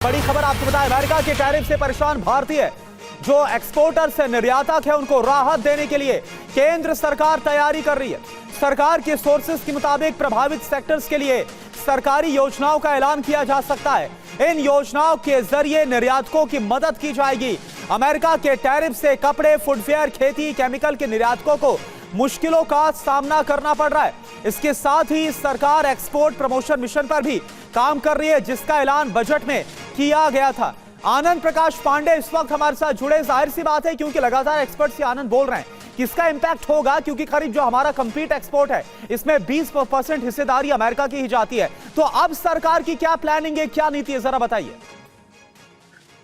बड़ी खबर आपको बताएं, अमेरिका के टैरिफ से परेशान भारतीय जो एक्सपोर्टर्स है, निर्यातक है, उनको राहत देने के लिए केंद्र सरकार तैयारी कर रही है। सरकार के सोर्सेस के मुताबिक प्रभावित सेक्टर्स के लिए सरकारी योजनाओं का ऐलान किया जा सकता है। इन योजनाओं के जरिए निर्यातकों की मदद की जाएगी। अमेरिका के टैरिफ से कपड़े, फुटवेयर, खेती, केमिकल के निर्यातकों को मुश्किलों का सामना करना पड़ रहा है। इसके साथ ही सरकार एक्सपोर्ट प्रमोशन मिशन पर भी काम कर रही है, जिसका ऐलान बजट में किया गया था। आनंद प्रकाश पांडे इस वक्त हमारे साथ जुड़े। जाहिर सी बात है, क्योंकि लगातार एक्सपर्ट से आनंद बोल रहे हैं, किसका इंपैक्ट होगा, क्योंकि करीब जो हमारा कंप्लीट एक्सपोर्ट है इसमें 20% हिस्सेदारी अमेरिका की ही जाती है। तो अब सरकार की क्या प्लानिंग है, क्या नीति है, जरा बताइए।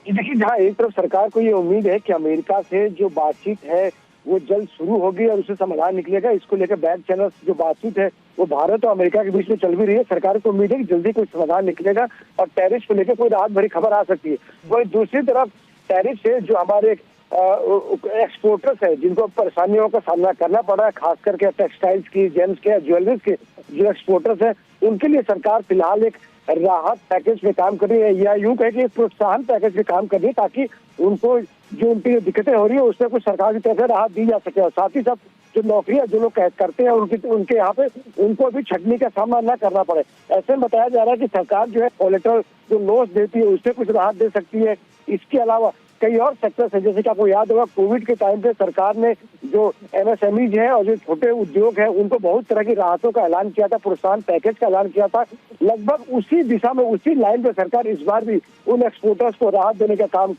देखिए, जहाँ एक तरफ सरकार को ये उम्मीद है कि अमेरिका से जो बातचीत है वो जल्द शुरू होगी और उससे समाधान निकलेगा। इसको लेकर बैक चैनल जो बातचीत है वो भारत और अमेरिका के बीच में चल भी रही है। सरकार को उम्मीद है कि जल्दी कोई समाधान निकलेगा और टैरिफ को लेकर कोई राहत भरी खबर आ सकती है। वही दूसरी तरफ टैरिफ से जो हमारे एक्सपोर्टर्स है, जिनको परेशानियों का सामना करना पड़ रहा है, खास करके टेक्सटाइल्स की, जेम्स के, ज्वेलरीज के जो एक्सपोर्टर्स है, उनके लिए सरकार फिलहाल एक राहत पैकेज पे काम कर रही है, या यूं कहे कि एक प्रोत्साहन पैकेज पे काम कर रही है, ताकि उनको जो उनकी दिक्कतें हो रही है उससे कुछ सरकार की तरफ से राहत दी जा सके। और साथ ही साथ जो नौकरियां जो लोग करते हैं उनके यहाँ पे उनको भी छटनी का सामना न करना पड़े। ऐसे में बताया जा रहा है कि सरकार जो है कोलेटरल जो लॉस देती है उससे कुछ राहत दे सकती है। इसके अलावा कई और सेक्टर्स है, जैसे कि आपको याद होगा कोविड के टाइम पे सरकार ने जो एमएसएमईज है और जो छोटे उद्योग है उनको बहुत तरह की राहतों का ऐलान किया था, प्रोत्साहन पैकेज का ऐलान किया था। लगभग उसी दिशा में, उसी लाइन पे सरकार इस बार भी उन एक्सपोर्टर्स को राहत देने का काम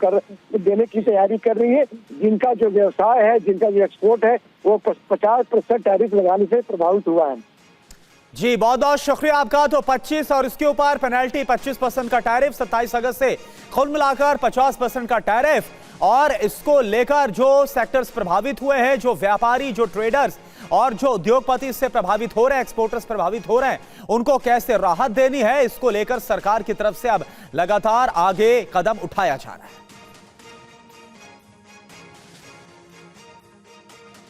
देने की तैयारी कर रही है, जिनका जो व्यवसाय है, जिनका जो एक्सपोर्ट है वो 50% टैरिफ लगाने से प्रभावित हुआ है। जी, बहुत बहुत शुक्रिया आपका। तो 25 और इसके ऊपर पेनल्टी, 25% का टैरिफ, 27 अगस्त से कुल मिलाकर 50% का टैरिफ। और इसको लेकर जो सेक्टर्स प्रभावित हुए हैं, जो व्यापारी, जो ट्रेडर्स और जो उद्योगपति इससे प्रभावित हो रहे हैं, एक्सपोर्टर्स प्रभावित हो रहे हैं, उनको कैसे राहत देनी है, इसको लेकर सरकार की तरफ से अब लगातार आगे कदम उठाया जा रहा है।